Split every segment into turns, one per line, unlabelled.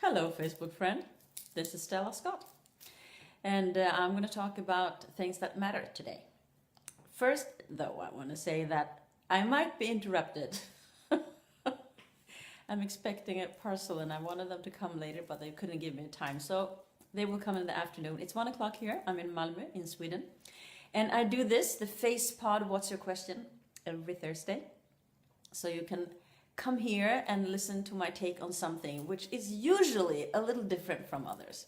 Hello, Facebook friend. This is Stella Scott, and I'm going to talk about things that matter today. First, though, I want to say that I might be interrupted. I'm expecting a parcel, and I wanted them to come later, but they couldn't give me a time, so they will come in the afternoon. It's 1 o'clock here. I'm in Malmö, in Sweden, and I do this, the Face Pod What's Your Question, every Thursday, so you can come here and listen to my take on something which is usually a little different from others.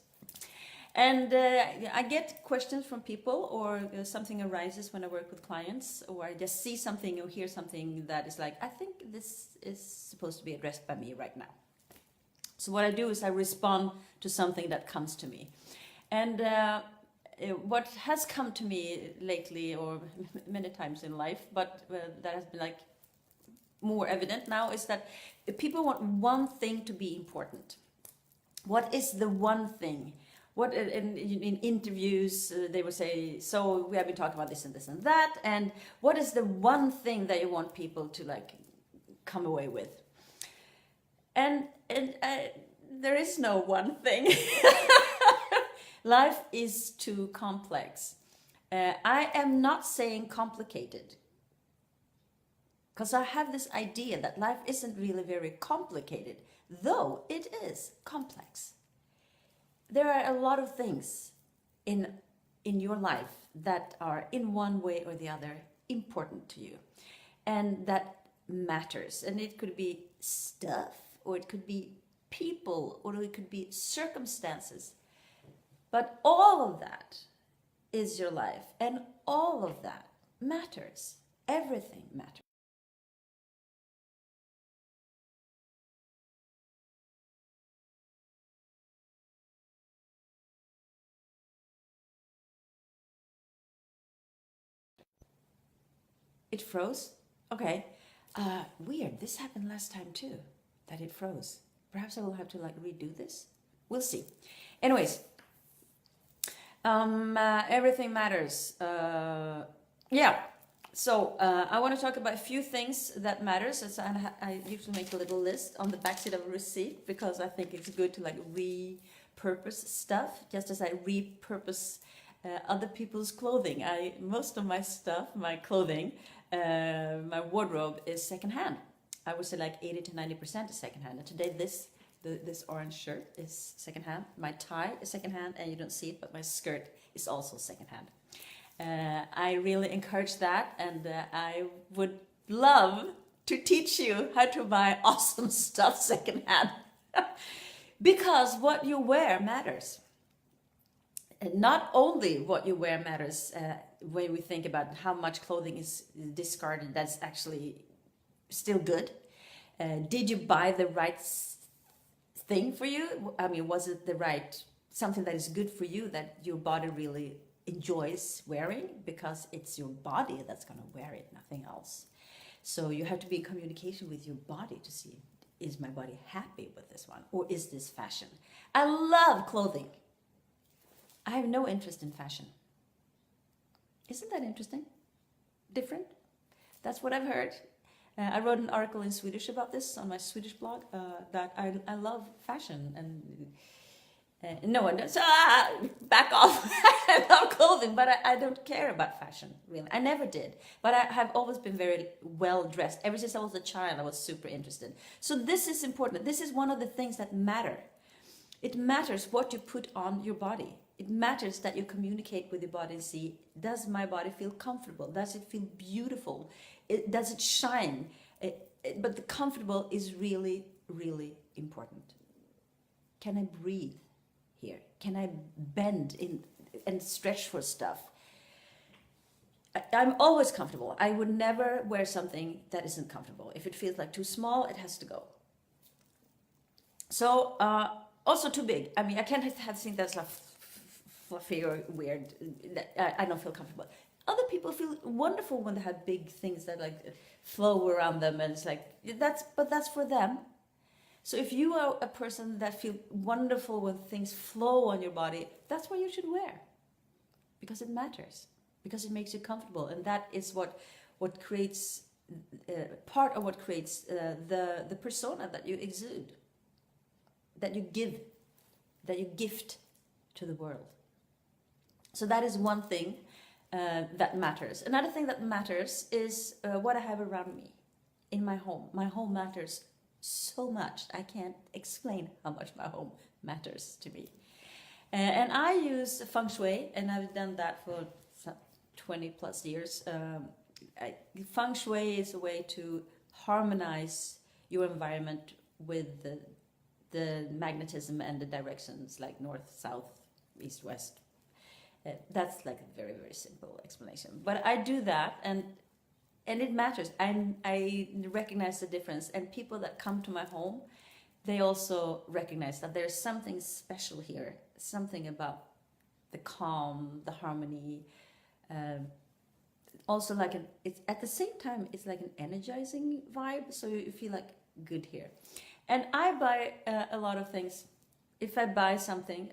And I get questions from people, or something arises when I work with clients, or I just see something or hear something that is like, I think this is supposed to be addressed by me right now. So what I do is I respond to something that comes to me. And what has come to me lately, or many times in life, but that has been like more evident now, is that people want one thing to be important. What is the one thing? What in interviews they will say, so we have been talking about this and this and that, and what is the one thing that you want people to like come away with? And there is no one thing. Life is too complex. I am not saying complicated, because I have this idea that life isn't really very complicated, though it is complex. There are a lot of things in your life that are in one way or the other important to you, and that matters. And it could be stuff, or it could be people, or it could be circumstances. But all of that is your life, and all of that matters. Everything matters. It froze? Okay. Weird. This happened last time too, that it froze. Perhaps I will have to like redo this. We'll see. Anyways, everything matters. Yeah. So I want to talk about a few things that matters. I usually make a little list on the backside of a receipt, because I think it's good to like repurpose stuff, just as I repurpose other people's clothing. Most of my stuff, my clothing, my wardrobe is secondhand. I would say like 80 to 90% is secondhand. And today this orange shirt is secondhand. My tie is secondhand, and you don't see it, but my skirt is also secondhand. I really encourage that, and I would love to teach you how to buy awesome stuff secondhand. Because what you wear matters. And not only what you wear matters, when we think about how much clothing is discarded that's actually still good. Did you buy the right thing for you? I mean, was it the right, something that is good for you, that your body really enjoys wearing? Because it's your body that's going to wear it, nothing else. So you have to be in communication with your body to see, is my body happy with this one? Or is this fashion? I love clothing. I have no interest in fashion. Isn't that interesting? Different? That's what I've heard. I wrote an article in Swedish about this on my Swedish blog, that I love fashion, and no one does. Back off. I love clothing, but I don't care about fashion, really. I never did. But I have always been very well dressed. Ever since I was a child, I was super interested. So this is important. This is one of the things that matter. It matters what you put on your body. It matters that you communicate with your body and see, does my body feel comfortable? Does it feel beautiful? Does it shine? But the comfortable is really, really important. Can I breathe here? Can I bend in and stretch for stuff? I'm always comfortable. I would never wear something that isn't comfortable. If it feels like too small, it has to go. So, also too big. I mean, I can't have things that's like fluffy or weird. I don't feel comfortable. Other people feel wonderful when they have big things that like flow around them, and it's like, that's for them. So if you are a person that feels wonderful when things flow on your body, that's what you should wear, because it matters, because it makes you comfortable, and that is what creates part of what creates the persona that you exude. that you give, that you gift to the world. So that is one thing that matters. Another thing that matters is what I have around me in my home. My home matters so much. I can't explain how much my home matters to me. And I use feng shui, and I've done that for 20 plus years. Feng shui is a way to harmonize your environment with the magnetism and the directions like north, south, east, west. That's like a very, very simple explanation. But I do that, and it matters. I recognize the difference. And people that come to my home, they also recognize that there's something special here, something about the calm, the harmony. Also, like it's at the same time, it's like an energizing vibe. So you feel like good here. And I buy a lot of things. If I buy something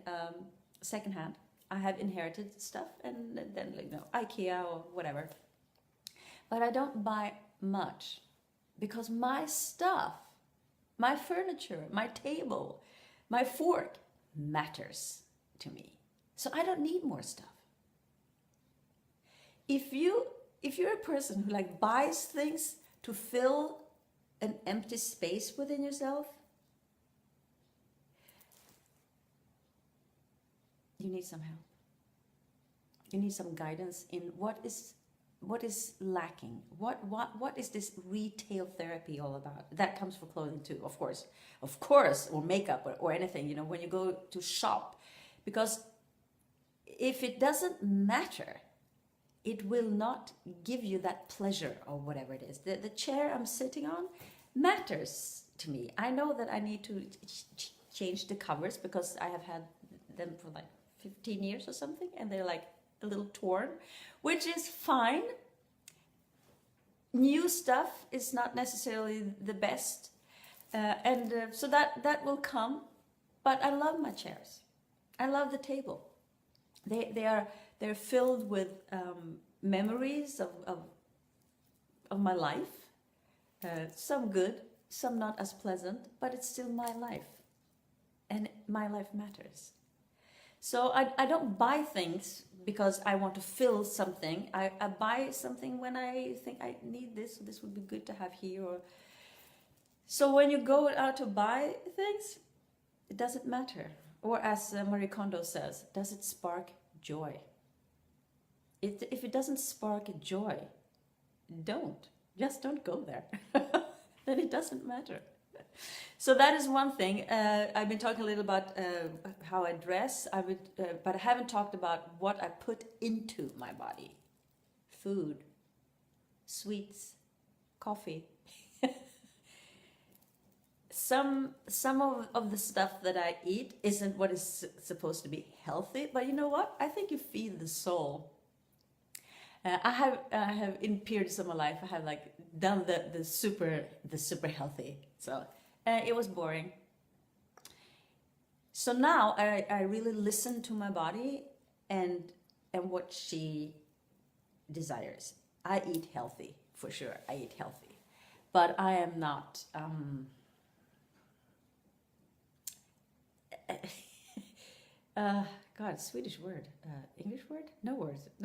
secondhand, I have inherited stuff, and then IKEA or whatever. But I don't buy much because my stuff, my furniture, my table, my fork matters to me. So I don't need more stuff. If you're a person who like buys things to fill an empty space within yourself, you need some help. You need some guidance in what is lacking. What is this retail therapy all about? That comes for clothing too, of course, or makeup or anything. When you go to shop, because if it doesn't matter, it will not give you that pleasure or whatever it is. The chair I'm sitting on matters to me. I know that I need to change the covers because I have had them for like 15 years or something, and they're like a little torn, which is fine. New stuff is not necessarily the best, so that will come. But I love my chairs. I love the table. They're filled with memories of my life. Some good, some not as pleasant, but it's still my life, and my life matters. So I don't buy things because I want to fill something. I buy something when I think I need this. This would be good to have here. So when you go out to buy things, it doesn't matter. Or as Marie Kondo says, does it spark joy? If it doesn't spark joy, just don't go there. Then it doesn't matter. So that is one thing. I've been talking a little about how I dress, but I haven't talked about what I put into my body. Food, sweets, coffee. Some of the stuff that I eat isn't what is supposed to be healthy, but you know what? I think you feed the soul. I have in periods of my life, I have like done the super healthy. So it was boring. So now I really listen to my body and what she desires. I eat healthy, for sure. I eat healthy, but I am not. God, Swedish word, English word? No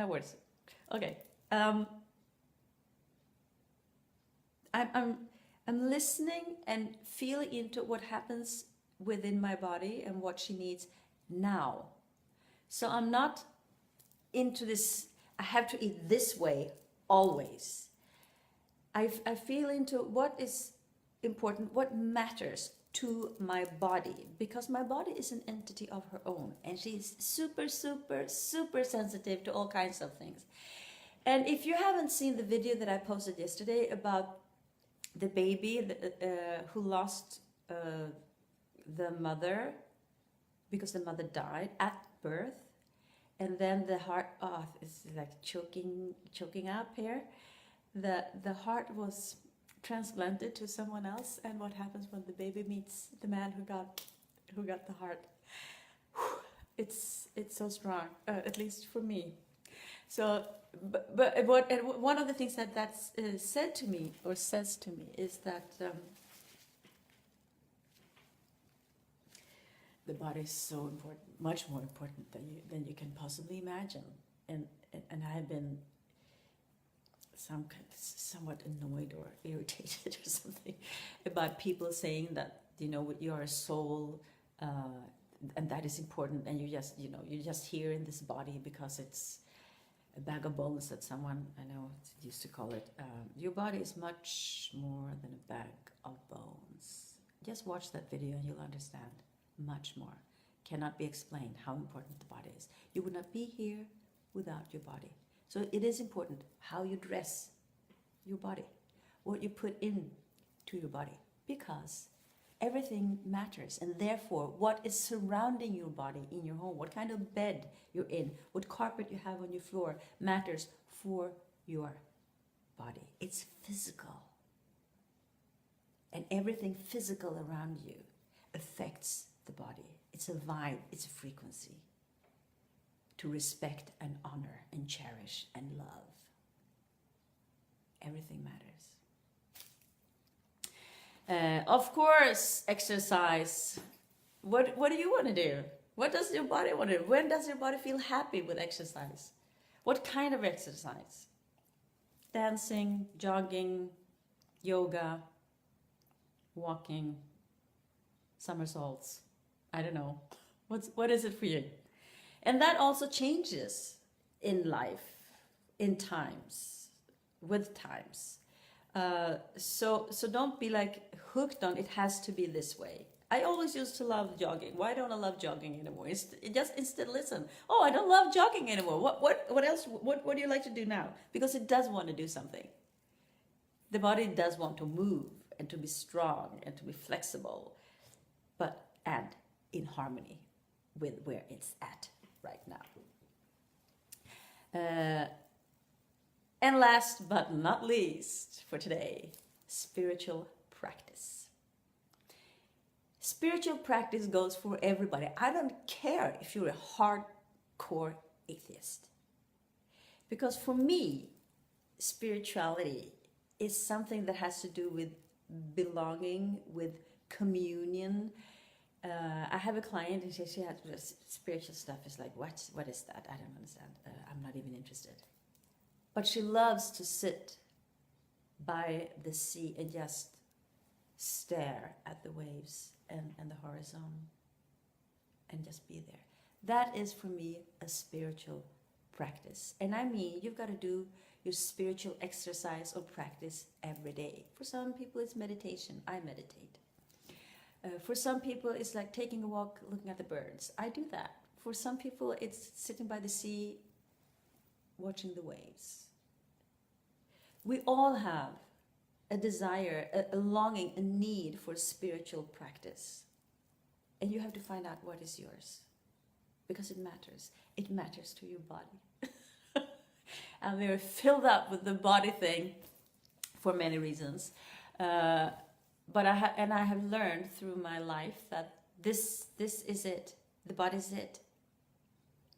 words. Okay. I'm listening and feeling into what happens within my body and what she needs now. So I'm not into this, I have to eat this way always. I feel into what is important, what matters to my body, because my body is an entity of her own, and she's super sensitive to all kinds of things. And if you haven't seen the video that I posted yesterday about the baby who lost the mother because the mother died at birth, and then the heart it's like choking up here. The heart was transplanted to someone else, and what happens when the baby meets the man who got the heart? It's so strong, at least for me. So, but one of the things that's said to me or says to me is that The body is so important, much more important than you can possibly imagine. And I've been somewhat annoyed or irritated or something about people saying that, you know, you are a soul, and that is important, and you're just here in this body because it's a bag of bones that someone I know used to call it. Your body is much more than a bag of bones. Just watch that video and you'll understand. Much more. Cannot be explained how important the body is. You would not be here without your body. So it is important how you dress your body, what you put in to your body, because everything matters, and therefore what is surrounding your body in your home, what kind of bed you're in, what carpet you have on your floor matters for your body. It's physical. And everything physical around you affects the body. It's a vibe, it's a frequency to respect and honor and cherish and love. Everything matters. Of course, exercise. What do you want to do? What does your body want to do? When does your body feel happy with exercise? What kind of exercise? Dancing, jogging, yoga, walking, somersaults. I don't know. What is it for you? And that also changes in life, in times, with times. So don't be like hooked on it has to be this way. I always used to love jogging. Why don't I love jogging anymore? Instead listen. Oh, I don't love jogging anymore. What else? What do you like to do now? Because it does want to do something. The body does want to move and to be strong and to be flexible, and in harmony with where it's at right now. And last but not least for today, spiritual practice. Spiritual practice goes for everybody. I don't care if you're a hardcore atheist. Because for me, spirituality is something that has to do with belonging, with communion. I have a client and she has spiritual stuff. It's like, what is that? I don't understand. I'm not even interested. But she loves to sit by the sea and just stare at the waves and the horizon and just be there. That is for me a spiritual practice. And I mean, you've got to do your spiritual exercise or practice every day. For some people it's meditation. I meditate. For some people it's like taking a walk, looking at the birds. I do that. For some people it's sitting by the sea, watching the waves. We all have a desire, a longing, a need for spiritual practice. And you have to find out what is yours. Because it matters. It matters to your body. And we're filled up with the body thing for many reasons. But I have learned through my life that this is it. The body is it.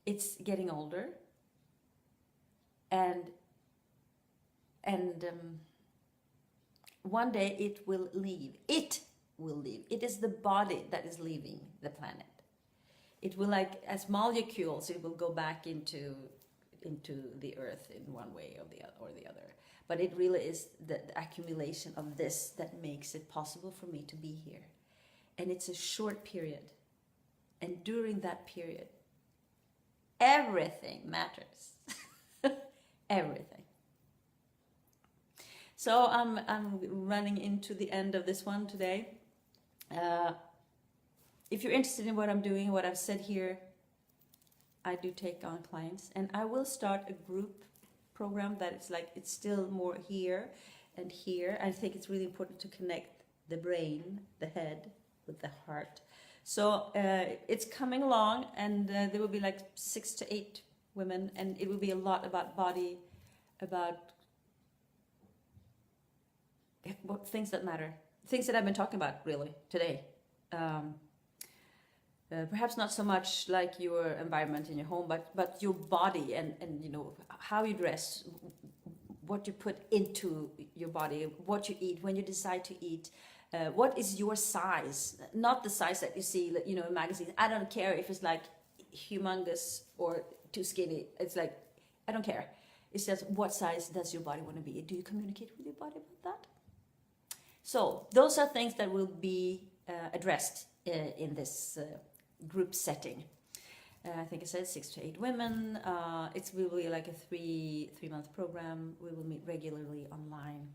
It's getting older. And one day it will leave. It will leave. It is the body that is leaving the planet. It will, like as molecules, it will go back into the earth in one way or the other. But it really is the accumulation of this that makes it possible for me to be here. And it's a short period. And during that period, everything matters. Everything. So I'm running into the end of this one today. If you're interested in what I'm doing, what I've said here, I do take on clients, and I will start a group program that it's still more here and here. I think it's really important to connect the brain, the head, with the heart. So it's coming along, and there will be like 6 to 8 women, and it will be a lot about body, about things that matter, things that I've been talking about really today. Perhaps not so much like your environment in your home, but your body and you know how you dress, what you put into your body, what you eat, when you decide to eat, What is your size? Not the size that you see, you know, in magazines. I don't care if it's like humongous or too skinny. It's like, I don't care. It's just, what size does your body want to be? Do you communicate with your body about that? So those are things that will be addressed in this group setting. I think I said 6 to 8 women. It will be like a three-month program. We will meet regularly online.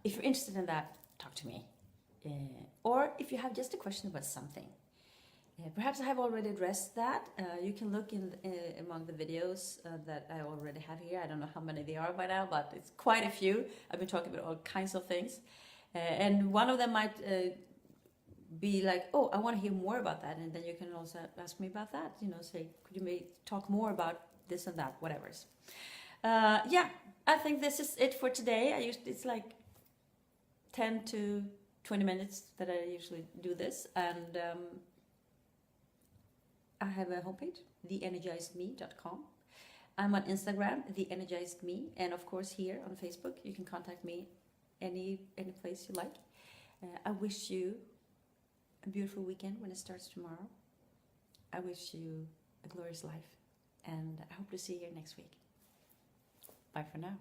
If you're interested in that, talk to me. Or if you have just a question about something. Perhaps I have already addressed that. You can look in among the videos that I already have here. I don't know how many there are by now, but it's quite a few. I've been talking about all kinds of things. And one of them might be like, oh, I want to hear more about that. And then you can also ask me about that. You know, say, could you maybe talk more about this and that, whatever. Yeah, I think this is it for today. It's like 10 to 20 minutes that I usually do this. And I have a homepage, theenergizedme.com. I'm on Instagram, theenergizedme, and of course here on Facebook. You can contact me any place you like. I wish you a beautiful weekend when it starts tomorrow. I wish you a glorious life, and I hope to see you next week. Bye for now.